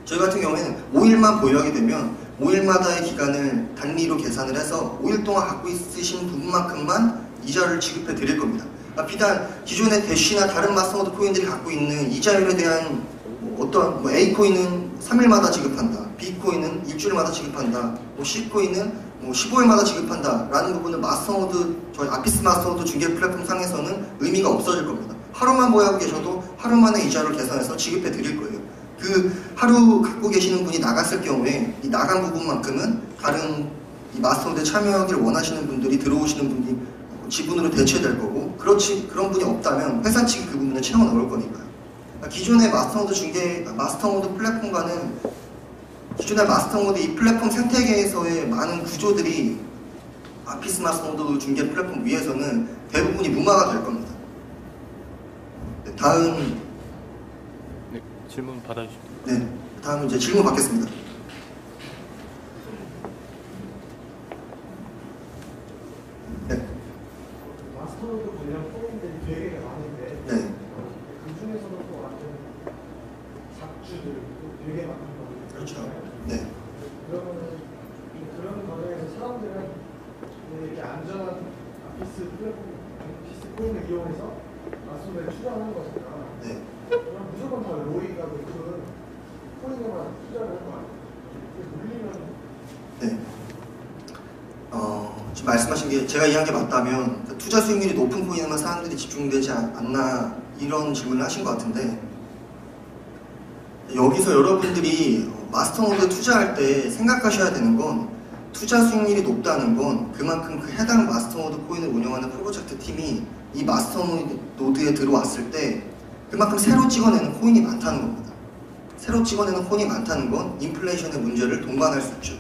S10: 저희 같은 경우에는 5일만 보유하게 되면 5일마다의 기간을 단위로 계산을 해서 5일 동안 갖고 있으신 부분만큼만 이자를 지급해 드릴 겁니다. 비단 기존의 대쉬나 다른 마스터노드 코인들이 갖고 있는 이자율에 대한 어떤 A 코인은 3일마다 지급한다, B 코인은 일주일마다 지급한다, C 코인은 15일마다 지급한다 라는 부분은 저희 아피스 마스터노드 중개 플랫폼 상에서는 의미가 없어질 겁니다. 하루만 보유하고 계셔도 하루 만에 이자를 계산해서 지급해 드릴 거예요. 그 하루 갖고 계시는 분이 나갔을 경우에 이 나간 부분만큼은 다른 이 마스터노드에 참여하기를 원하시는 분들이 들어오시는 분이 지분으로 대체될 거고, 그런 분이 없다면 회사 측이 그 부분을 채워 넣을 거니까요. 기존의 마스터노드 플랫폼과는 기존의 마스터노드 이 플랫폼 생태계에서의 많은 구조들이 아피스 마스터노드 중개 플랫폼 위에서는 대부분이 무마가 될 겁니다. 네, 다음.
S12: 네, 질문 받아주시죠.
S10: 네, 다음 이제 질문 받겠습니다. 네.
S13: 마스터노드 관련 코인들이 되게 많은데,
S10: 네.
S13: 그 중에서도 또 완전 작주들 되게 많거든요.
S10: 그렇죠. 네.
S13: 그러면은 그런 과정에서 사람들은 이렇게 안전한 아피스 코인을 이용해서 마스터노드에 투자하는 거잖아.
S10: 네.
S13: 그럼 무조건 다 로이가 그 코인에만 투자를 할 거 아니에요? 물리면.
S10: 네. 지금 말씀하신 게 제가 이해한 게 맞다면 투자 수익률이 높은 코인에만 사람들이 집중되지 않나 이런 질문을 하신 것 같은데, 여기서 여러분들이 마스터노드에 투자할 때 생각하셔야 되는 건 투자 수익률이 높다는 건 그만큼 그 해당 마스터노드 코인을 운영하는 프로젝트 팀이 이 마스터노드에 들어왔을 때 그만큼 새로 찍어내는 코인이 많다는 겁니다. 새로 찍어내는 코인이 많다는 건 인플레이션의 문제를 동반할 수 있죠.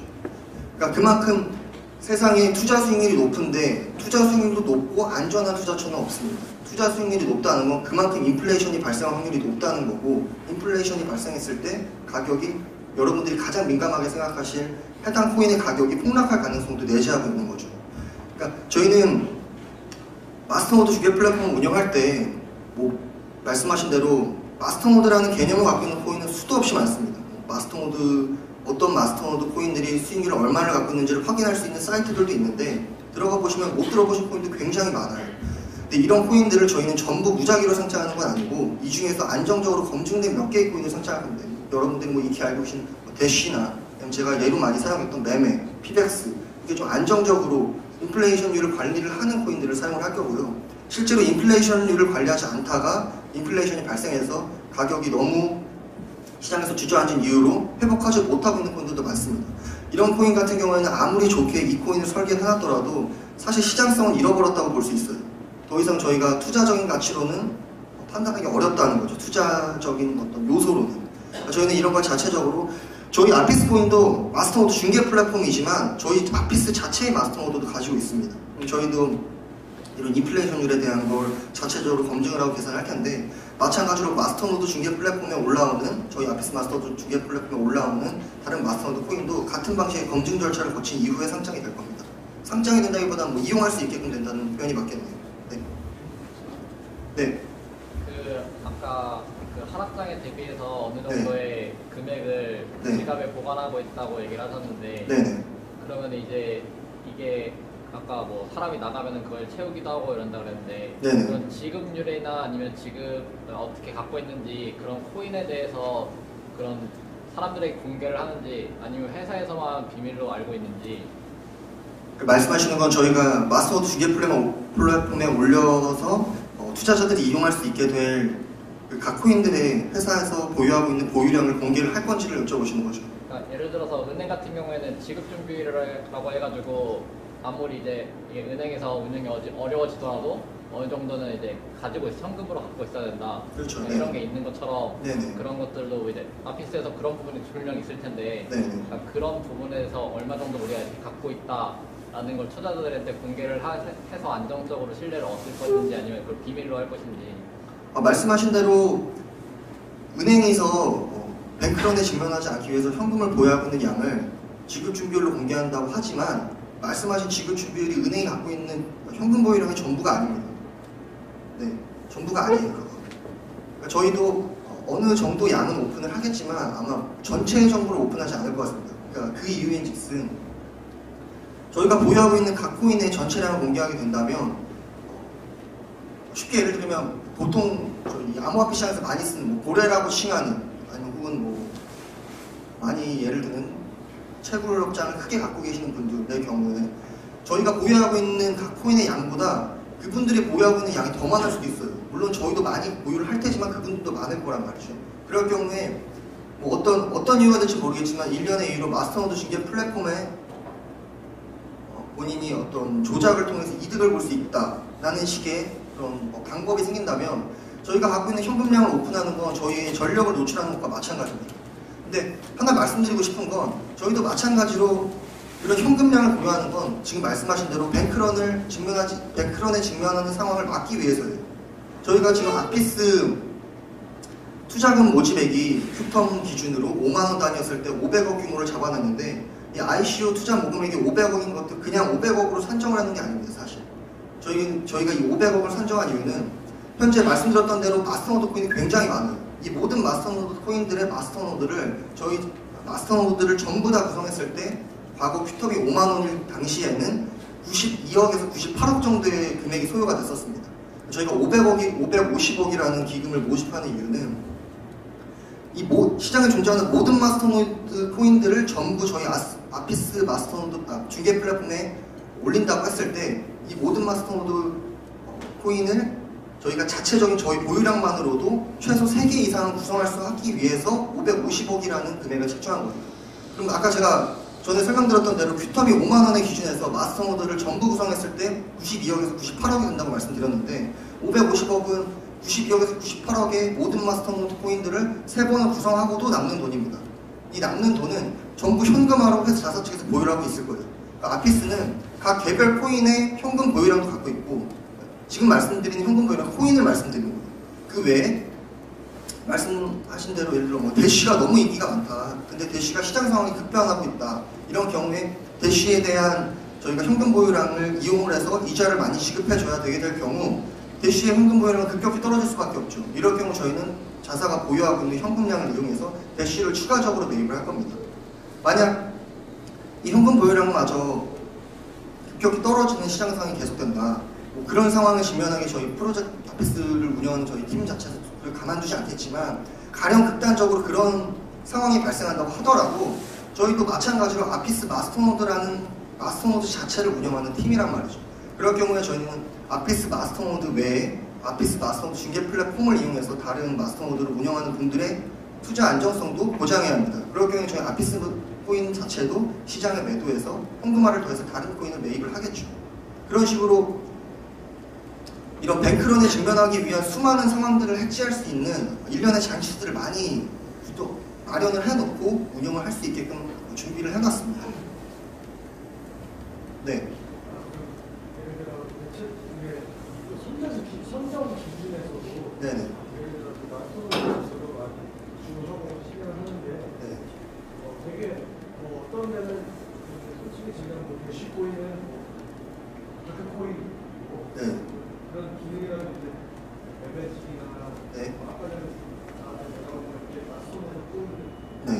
S10: 그러니까 그만큼 세상에 투자 수익률이 높은데 투자 수익률도 높고 안전한 투자처는 없습니다. 투자 수익률이 높다는 건 그만큼 인플레이션이 발생할 확률이 높다는 거고, 인플레이션이 발생했을 때 가격이 여러분들이 가장 민감하게 생각하실 해당 코인의 가격이 폭락할 가능성도 내재하고 있는 거죠. 그러니까 저희는 마스터노드 주계 플랫폼을 운영할 때 뭐 말씀하신 대로 마스터노드라는 개념을 갖고 있는 코인은 수도 없이 많습니다. 마스터노드, 어떤 마스터노드 코인들이 수익률을 얼마를 갖고 있는지를 확인할 수 있는 사이트들도 있는데 들어가 보시면 못 들어보신 코인도 굉장히 많아요. 근데 이런 코인들을 저희는 전부 무작위로 상장하는 건 아니고 이 중에서 안정적으로 검증된 몇 개의 코인을 상장하는 건데, 여러분들이 뭐 익히 알고 계신 대쉬나 제가 예로 많이 사용했던 매매, 피백스, 이게 좀 안정적으로 인플레이션율을 관리를 하는 코인들을 사용을 할 거고요. 실제로 인플레이션율을 관리하지 않다가 인플레이션이 발생해서 가격이 너무 시장에서 주저앉은 이유로 회복하지 못하고 있는 코인들도 많습니다. 이런 코인 같은 경우에는 아무리 좋게 이 코인을 설계해놨더라도 사실 시장성은 잃어버렸다고 볼 수 있어요. 더 이상 저희가 투자적인 가치로는 판단하기 어렵다는 거죠. 투자적인 어떤 요소로는. 저희는 이런 걸 자체적으로, 저희 아피스 코인도 마스터노드 중개 플랫폼이지만 저희 아피스 자체의 마스터노드도 가지고 있습니다. 저희도 이런 인플레이션율에 대한 걸 자체적으로 검증을 하고 계산할 텐데, 마찬가지로 마스터노드 중개 플랫폼에 올라오는, 저희 아피스 마스터노드 중개 플랫폼에 올라오는 다른 마스터노드 코인도 같은 방식의 검증 절차를 거친 이후에 상장이 될 겁니다. 상장이 된다기보다는 뭐 이용할 수 있게끔 된다는 표현이 맞겠네요. 네. 네.
S3: 그 아까 그 하락장에 대비해서 어느 정도의 금액을 지갑에 보관하고 있다고 얘기를 하셨는데,
S10: 네네.
S3: 그러면 이제 이게 아까 뭐 사람이 나가면은 그걸 채우기도 하고 이런다 그랬는데,
S10: 네네.
S3: 그런 지급률이나 아니면 지급 어떻게 갖고 있는지 그런 코인에 대해서 그런 사람들에게 공개를 하는지, 아니면 회사에서만 비밀로 알고 있는지.
S10: 말씀하시는 건 저희가 마스터노드 중개 플랫폼에 올려서 투자자들이 이용할 수 있게 될 각 코인들의 회사에서 보유하고 있는 보유량을 공개를 할 건지를 여쭤보시는 거죠.
S3: 그러니까 예를 들어서 은행 같은 경우에는 지급 준비라고 해가지고 아무리 이제 이게 은행에서 운영이 어려워지더라도 어느 정도는 이제 가지고 현금으로 갖고 있어야 된다.
S10: 그렇죠.
S3: 이런 게 있는 것처럼
S10: 네네.
S3: 그런 것들도 이제 아피스에서 그런 부분이 분명히 있을 텐데, 그러니까 그런 부분에서 얼마 정도 우리가 이렇게 갖고 있다라는 걸 투자자들한테 공개를 해서 안정적으로 신뢰를 얻을 것인지, 아니면 그걸 비밀로 할 것인지.
S10: 말씀하신 대로 은행에서 뱅크런에 직면하지 않기 위해서 현금을 보유하고 있는 양을 지급 준비율로 공개한다고 하지만, 말씀하신 지급 준비율이 은행이 갖고 있는 현금 보유량의 전부가 아닙니다. 네, 전부가 아니에요. 그러니까 저희도 어느 정도 양은 오픈을 하겠지만 아마 전체의 정보를 오픈하지 않을 것 같습니다. 그러니까 그 이유인즉슨 저희가 보유하고 있는 각 코인의 전체량을 공개하게 된다면, 쉽게 예를 들면 보통 저희 암호화폐 시장에서 많이 쓰는 뭐 고래라고 칭하는, 아니면 혹은 뭐 많이 예를 드는 채굴업장을 크게 갖고 계시는 분들의 경우에 저희가 보유하고 있는 각 코인의 양보다 그분들이 보유하고 있는 양이 더 많을 수도 있어요. 물론 저희도 많이 보유를 할 테지만 그분들도 많을 거란 말이죠. 그럴 경우에 뭐 어떤 이유가 될지 모르겠지만 일련의 이유로 마스터노드 중개 플랫폼에 본인이 어떤 조작을 통해서 이득을 볼 수 있다라는 식의 그런 방법이 생긴다면, 저희가 갖고 있는 현금량을 오픈하는 건 저희의 전력을 노출하는 것과 마찬가지입니다. 근데 하나 말씀드리고 싶은 건, 저희도 마찬가지로 이런 현금량을 보유하는 건 지금 말씀하신 대로 뱅크런에 직면하는 상황을 막기 위해서예요. 저희가 지금 아피스 투자금 모집액이 큐텀 기준으로 5만원 단위였을 때 500억 규모를 잡아놨는데, 이 ICO 투자 모금액이 500억인 것도 그냥 500억으로 산정을 하는 게 아닙니다, 사실. 저희가 이 500억을 산정한 이유는 현재 말씀드렸던 대로 마스터노드 코인이 굉장히 많아요. 이 모든 마스터노드 코인들의 저희 마스터노드를 전부 다 구성했을 때 과거 큐텀이 5만원일 당시에는 92억에서 98억 정도의 금액이 소요가 됐었습니다. 저희가 550억이라는 기금을 모집하는 이유는 이 시장에 존재하는 모든 마스터노드 코인들을 전부 저희 아피스 마스터노드 중개 플랫폼에 올린다고 했을 때, 이 모든 마스터노드 코인을 저희가 자체적인 저희 보유량만으로도 최소 3개 이상을 구성할 수 하기 위해서 550억이라는 금액을 책정한 거예요. 그럼 아까 제가 전에 설명드렸던 대로 큐텀이 5만원의 기준에서 마스터노드를 전부 구성했을 때 92억에서 98억이 된다고 말씀드렸는데, 550억은 92억에서 98억의 모든 마스터노드 코인들을 3번을 구성하고도 남는 돈입니다. 이 남는 돈은 전부 현금화로 해서 자사 측에서 보유를 하고 있을 거예요. 그러니까 아피스는 각 개별 코인의 현금 보유량도 갖고 있고, 지금 말씀드리는 현금 보유량 코인을 말씀드리는 거예요. 그 외에 말씀하신 대로 예를 들어 뭐 대쉬가 너무 인기가 많다. 근데 대쉬가 시장 상황이 급변하고 있다. 이런 경우에 대쉬에 대한 저희가 현금 보유량을 이용을 해서 이자를 많이 지급해줘야 되게 될 경우 대쉬의 현금 보유량은 급격히 떨어질 수밖에 없죠. 이럴 경우 저희는 자사가 보유하고 있는 현금량을 이용해서 대쉬를 추가적으로 매입을 할 겁니다. 만약 이 현금 보유량마저 급격히 떨어지는 시장 상황이 계속된다. 뭐 그런 상황을 직면하게 저희 프로젝트 아피스를 운영하는 저희 팀 자체를 가만두지 않겠지만, 가령 극단적으로 그런 상황이 발생한다고 하더라도 저희도 마찬가지로 아피스 마스터노드라는 마스터노드 자체를 운영하는 팀이란 말이죠. 그럴 경우에 저희는 아피스 마스터노드 외에 아피스 마스터노드 중개 플랫폼을 이용해서 다른 마스터노드를 운영하는 분들의 투자 안정성도 보장해야 합니다. 그럴 경우에 저희 아피스 코인 자체도 시장에 매도해서 현금화를 더해서 다른 코인을 매입을 하겠죠. 그런 식으로 이런 뱅크런에 직면하기 위한 수많은 상황들을 해지할 수 있는 일련의 장치들을 많이 마련을 해놓고 운영을 할 수 있게끔 준비를 해놨습니다. 네.
S13: 예를 들어 선정 기준에서도
S10: 네네.
S13: 예를 들어 마스터노드에서도 주문하고 실행을 하는데 되게 어떤 데는 솔직히 지금 뭐 대쉬 코인은 다크 코인이고
S10: 네.
S13: 그런 기능이라는 이제 MSG나
S10: 네.
S13: 아까 전에 이렇게 마스터노드 코인을
S10: 네.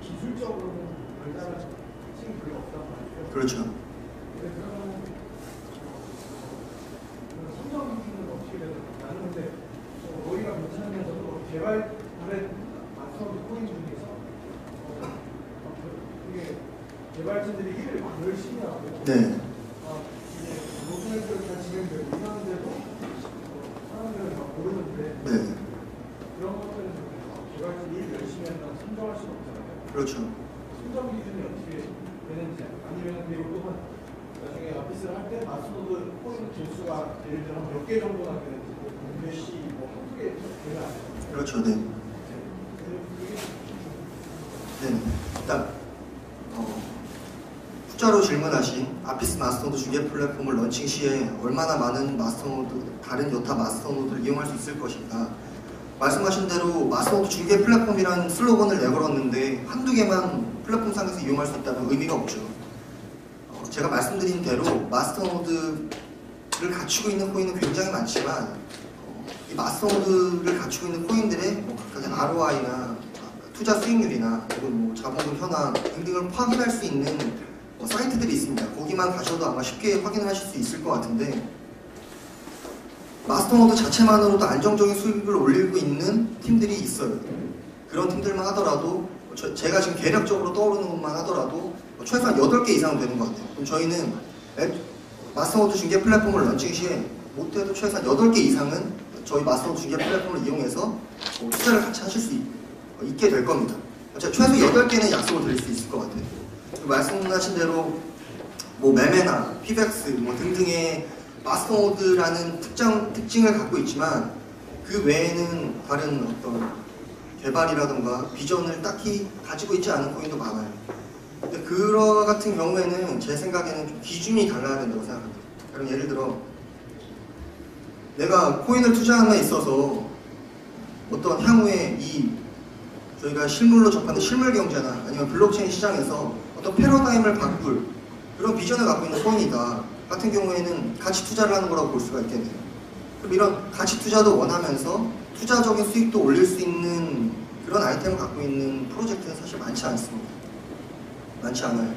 S13: 기술적으로는 별다른 특징이 별로 없단 말이죠.
S10: 그렇죠.
S13: 근데 그러면 선정 기준은 어떻게 되는 거예요? 나는 근데 거기가 괜찮으면서도 개발하는 마스터노드 코인 중에서 이게 개발진들이 일을 막 열심히 하고
S10: 네.
S13: 이제 로그넷을 다 진행되고 이러는데도 사람들은 막 모르는데
S10: 네.
S13: 그런 것들은 개발진이 일 열심히 한다고 선정할 수는 없잖아요.
S10: 그렇죠.
S13: 선정 기준이 어떻게 되는지, 아니면 그리고 또한 나중에 아피스를 할 때 마스터노드 코인 개수가 예를 들어 몇 개 정도나 되는지, 몇시 뭐 한두 개 되는 안 돼요.
S10: 그렇죠. 네. 네. 일단 후자로 질문하신 아피스 마스터노드 중개 플랫폼을 런칭 시에 얼마나 많은 마스터노드, 다른 여타 마스터노드를 이용할 수 있을 것인가. 말씀하신 대로 마스터노드 중개 플랫폼이라는 슬로건을 내걸었는데 한두 개만 플랫폼상에서 이용할 수 있다면 의미가 없죠. 제가 말씀드린 대로 마스터노드를 갖추고 있는 코인은 굉장히 많지만 이 마스터노드를 갖추고 있는 코인들의 뭐 각각의 ROI나 투자 수익률이나 혹은 뭐 자본금 현황 등등을 확인할 수 있는 사이트들이 있습니다. 거기만 가셔도 아마 쉽게 확인을 하실 수 있을 것 같은데, 마스터노드 자체만으로도 안정적인 수익을 올리고 있는 팀들이 있어요. 그런 팀들만 하더라도 제가 지금 계략적으로 떠오르는 것만 하더라도 최소한 8개 이상은 되는 것 같아요. 그럼 저희는 마스터노드 중개 플랫폼을 런칭 시에 못해도 최소한 8개 이상은 저희 마스터노드 중개 플랫폼을 이용해서 투자를 같이 하실 수 있게 될 겁니다. 최소 8개는 약속을 드릴 수 있을 것 같아요. 말씀하신 대로 뭐 매매나 피백스 뭐 등등의 마스터노드라는 특징을 갖고 있지만 그 외에는 다른 어떤 개발이라던가 비전을 딱히 가지고 있지 않은 코인도 많아요. 근데 그러 같은 경우에는 제 생각에는 좀 기준이 달라야 된다고 생각합니다. 그럼 예를 들어 내가 코인을 투자하는 데 있어서 어떤 향후에 이 저희가 실물로 접하는 실물 경제나 아니면 블록체인 시장에서 어떤 패러다임을 바꿀 그런 비전을 갖고 있는 코인이다 같은 경우에는 가치 투자를 하는 거라고 볼 수가 있겠네요. 그럼 이런 가치 투자도 원하면서 투자적인 수익도 올릴 수 있는 그런 아이템을 갖고 있는 프로젝트는 사실 많지 않습니다. 많지 않아요.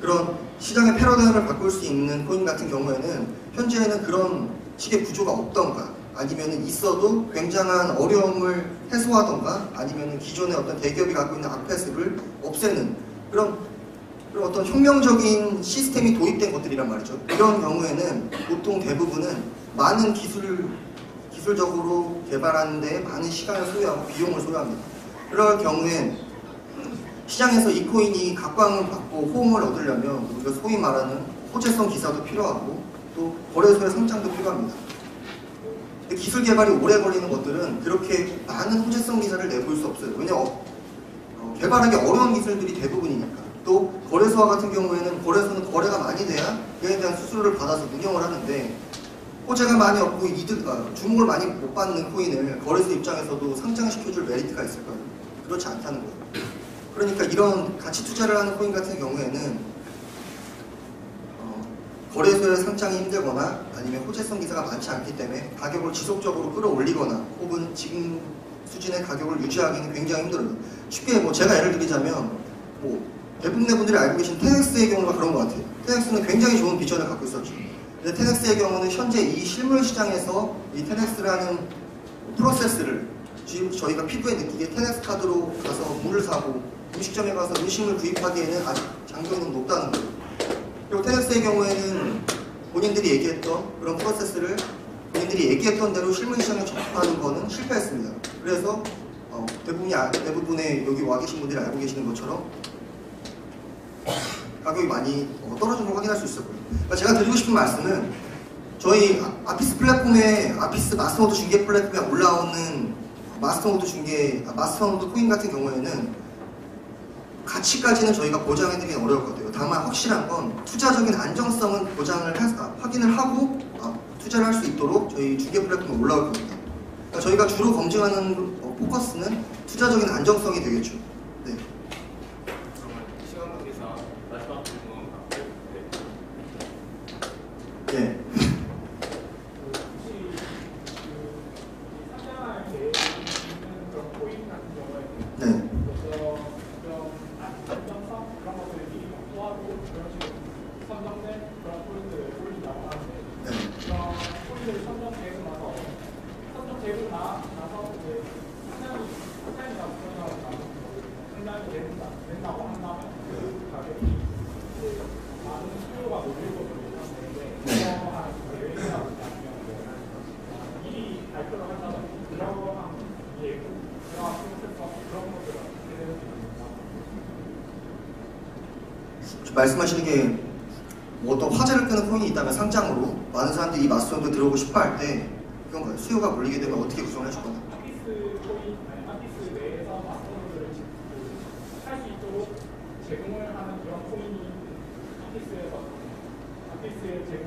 S10: 그런 시장의 패러다임을 바꿀 수 있는 코인 같은 경우에는 현재는 그런 식의 구조가 없던가 아니면 있어도 굉장한 어려움을 해소하던가 아니면 기존의 어떤 대기업이 갖고 있는 악패습을 없애는 그런 어떤 혁명적인 시스템이 도입된 것들이란 말이죠. 이런 경우에는 보통 대부분은 많은 기술적으로 개발하는 데 많은 시간을 소요하고 비용을 소요합니다. 그럴 경우엔 시장에서 이 코인이 각광을 받고 호응을 얻으려면 우리가 소위 말하는 호재성 기사도 필요하고 또 거래소의 성장도 필요합니다. 근데 기술 개발이 오래 걸리는 것들은 그렇게 많은 호재성 기사를 내볼 수 없어요. 왜냐하면 개발하기 어려운 기술들이 대부분이니까. 또 거래소와 같은 경우에는 거래소는 거래가 많이 돼야 이에 대한 수수료를 받아서 운영을 하는데 호재가 많이 없고 주목을 많이 못 받는 코인을 거래소 입장에서도 상장시켜줄 메리트가 있을까요? 그렇지 않다는 거예요. 그러니까 이런 가치 투자를 하는 코인 같은 경우에는 거래소에 상장이 힘들거나 아니면 호재성 기사가 많지 않기 때문에 가격을 지속적으로 끌어올리거나 혹은 지금 수준의 가격을 유지하기는 굉장히 힘들어요. 쉽게 제가 예를 들자면 대부분의 분들이 알고 계신 테넥스의 경우가 그런 것 같아요. 테넥스는 굉장히 좋은 비전을 갖고 있었죠. 근데 테넥스의 경우는 현재 이 실물 시장에서 이 테넥스라는 프로세스를 지금 저희가 피부에 느끼게 테넥스 카드로 가서 물을 사고 음식점에 가서 음식을 구입하기에는 아직 장벽이 높다는 거예요. 그리고 테넥스의 경우에는 본인들이 얘기했던 그런 프로세스를 본인들이 얘기했던 대로 실물 시장에 접하는 거는 실패했습니다. 그래서 대부분의 여기 와 계신 분들이 알고 계시는 것처럼 가격이 많이 떨어진 걸 확인할 수 있었고요. 그러니까 제가 드리고 싶은 말씀은 저희 아피스 플랫폼에 아피스 마스터노드 중개 플랫폼에 올라오는 마스터노드 코인 같은 경우에는 가치까지는 저희가 보장해드리긴 어려웠거든요. 다만 확실한 건 투자적인 안정성은 확인을 하고 투자를 할 수 있도록 저희 중개 플랫폼에 올라올 겁니다. 그러니까 저희가 주로 검증하는 포커스는 투자적인 안정성이 되겠죠. 네.
S1: 그러면 시간 관계상 마지막 질문 받고
S10: 네.
S13: 혹시 상장할 계획 있는 그런 코인 같은 경우에는
S10: 네.
S13: 안정성 그런 것들을 미리 확보하고 그런 식으로 선정된 그런 코인들을 올린다고 하는데 그런 코인들을 선정되고 나서 이제 상장이 된다고 한다면 그 가격이 이제 많은 수요가 몰릴 것으로 예상되는데 그러한 계획이라든지 아니면 미리 발표를 한다든지 그러한 예고 그러한 프로세서 그런 것들은 어떻게 되는지
S10: 말씀하시는 게 어떤 화제를 끄는 코인이 있다면 상장으로 많은 사람들이 이 마스터노드에 들어오고 싶어 할 때 그런 거예요. 수요가 몰리게 되면 어떻게 구성을 해줄 거냐.
S13: 아피스 내에서 마스터노드를 할 수 있도록 제공을 하는 그런 코인이 아피스의 제공.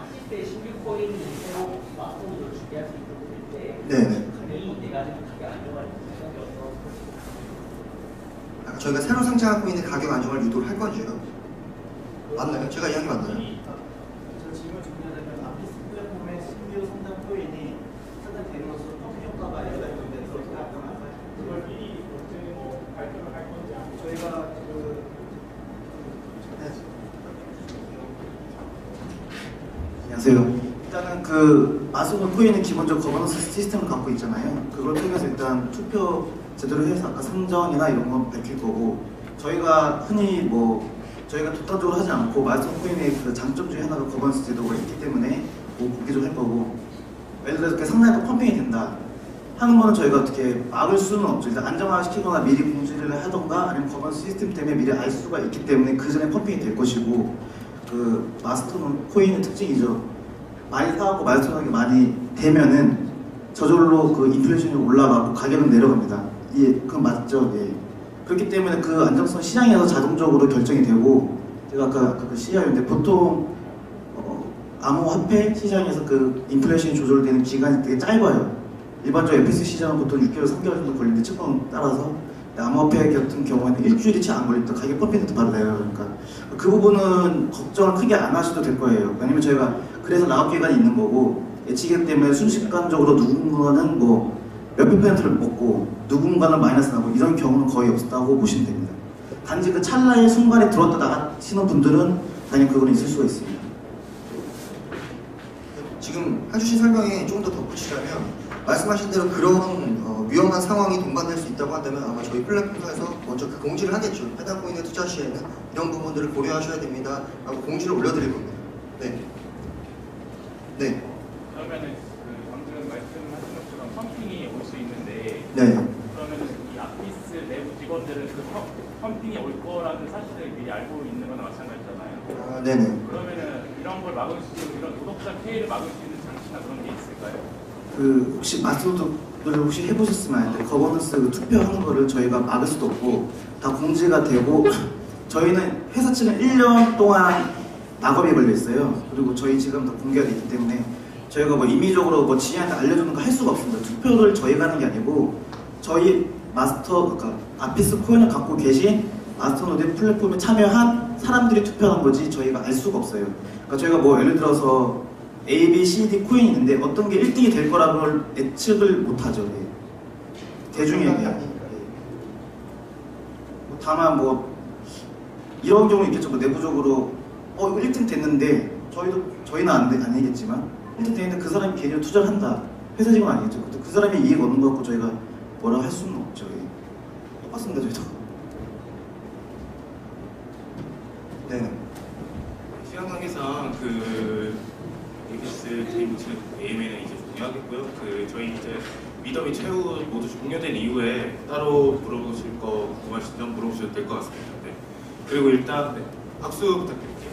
S4: 아피스의 신규 코인이 새로 마스터노드를 준비할 수 있도록 될 때
S10: 네네.
S4: 가격이 내가 지금 가격 안정화를 생각해서
S10: 저희가 새로 상장한 코인의 가격 안정을 유도를 할 건지요? 맞나요? 제가 이야기 맞나요?
S8: 저 질문 준비하자면 아피스 플랫폼의 신규 상장 코인이 상장되는 것으로 평균 효과가 알려져 있는데 그렇게 답변하나요?
S13: 그걸 미리 언제 발표를 할 건지
S8: 저희가
S14: 안녕하세요. 일단은 그 마스터노드 코인은 기본적으로 거버넌스 시스템을 갖고 있잖아요. 그걸 통해서 일단 투표 제대로 해서 아까 상정이나 이런 건 밝힐 거고, 저희가 흔히 저희가 독단적으로 하지 않고 마스터노드 코인의 그 장점 중에 하나가 거버넌스 제도가 있기 때문에 공개적으로 할 거고, 예를 들어서 이렇게 상장이 펌핑이 된다 하는 거는 저희가 어떻게 막을 수는 없죠. 일단 안정화시키거나 미리 공지를 하던가 아니면 거버넌스 시스템 때문에 미리 알 수가 있기 때문에 그 전에 펌핑이 될 것이고, 그 마스터노드 코인의 특징이죠. 많이 사고 마스터노드가 많이 되면은 저절로 그 인플레이션이 올라가고 가격은 내려갑니다. 예, 그건 맞죠. 예. 그렇기 때문에 그 안정성 시장에서 자동적으로 결정이 되고, 제가 아까 그 CR인데 보통 암호화폐 시장에서 그 인플레이션이 조절되는 기간이 되게 짧아요. 일반적으로 FX 시장은 보통 6개월, 3개월 정도 걸리는데 채권 따라서 암호화폐 같은 경우에는 일주일이 채 안 걸리다 가격 펌핑도 바로 내요. 그러니까 그 부분은 걱정을 크게 안 하셔도 될 거예요. 왜냐면 저희가 그래서 라웃 기간이 있는 거고, 예측이기 때문에 순식간적으로 누군가는 몇백 %를 먹고 누군가는 마이너스 나고 이런 경우는 거의 없다고 보시면 됩니다. 단지 그 찰나의 순간에 들어왔다 나가시는 분들은 당연히 그거는 있을 수가 있습니다.
S10: 지금 해주신 설명에 좀 더 덧붙이자면 말씀하신 대로 그런 위험한 상황이 동반될 수 있다고 한다면 아마 저희 플랫폼에서 먼저 그 공지를 하겠죠. 해당 코인에 투자 시에는 이런 부분들을 고려하셔야 됩니다 라고 공지를 올려드릴 겁니다. 네. 네.
S5: 그러면은 그 방금 말씀하신 것처럼 펌핑이 올 수 있는데,
S10: 네.
S5: 그러면은 이 아피스 내부 직원들은 그 펌핑이 올 거라는 사실을 미리 알고 있는 거나 마찬가지잖아요.
S10: 네네.
S5: 그러면은 이런 걸 막을 수 있는, 이런 도덕적 피해를 막을 수 있는 장치가 방식이나 그런 게 있을까요?
S14: 그 혹시 마스노드를 혹시 해보셨으면 하는데 거버넌스 그 투표하는 거를 저희가 막을 수도 없고 다 공지가 되고 저희는 회사 측은 1년 동안 낙업이 걸려 있어요. 그리고 저희 지금 다 공개가 돼 있기 때문에 저희가 뭐 임의적으로 뭐 지인한테 알려주는 거 할 수가 없습니다. 투표를 저희가 하는 게 아니고 저희 그러니까 아피스 코인을 갖고 계신 마스터노드 플랫폼에 참여한 사람들이 투표하는 거지 저희가 알 수가 없어요. 그러니까 저희가 뭐 예를 들어서 A, B, C, D 코인이 있는데 어떤 게 1등이 될 거라고 예측을 못 하죠. 대중에게. 뭐 다만 뭐 이런 경우 있겠죠. 뭐 내부적으로 이거 1등 됐는데 저희는 아니겠지만 1등 됐는데 그 사람이 개인적으로 투자를 한다. 회사 직원 아니겠죠. 그 사람이 이익 얻는 거 갖고 저희가 뭐라고 할 수는 없죠. 똑같습니다. 저희도.
S10: 네.
S1: 시간 관계상 그 ABS 테이블 AM에는 이제 종료하겠고요. 그 저희 이제 미더미 최후 모두 종료된 이후에 따로 물어보실 거 궁금하신 점 물어보셔도 될 것 같습니다. 네. 그리고 일단 네, 박수 부탁드릴게요.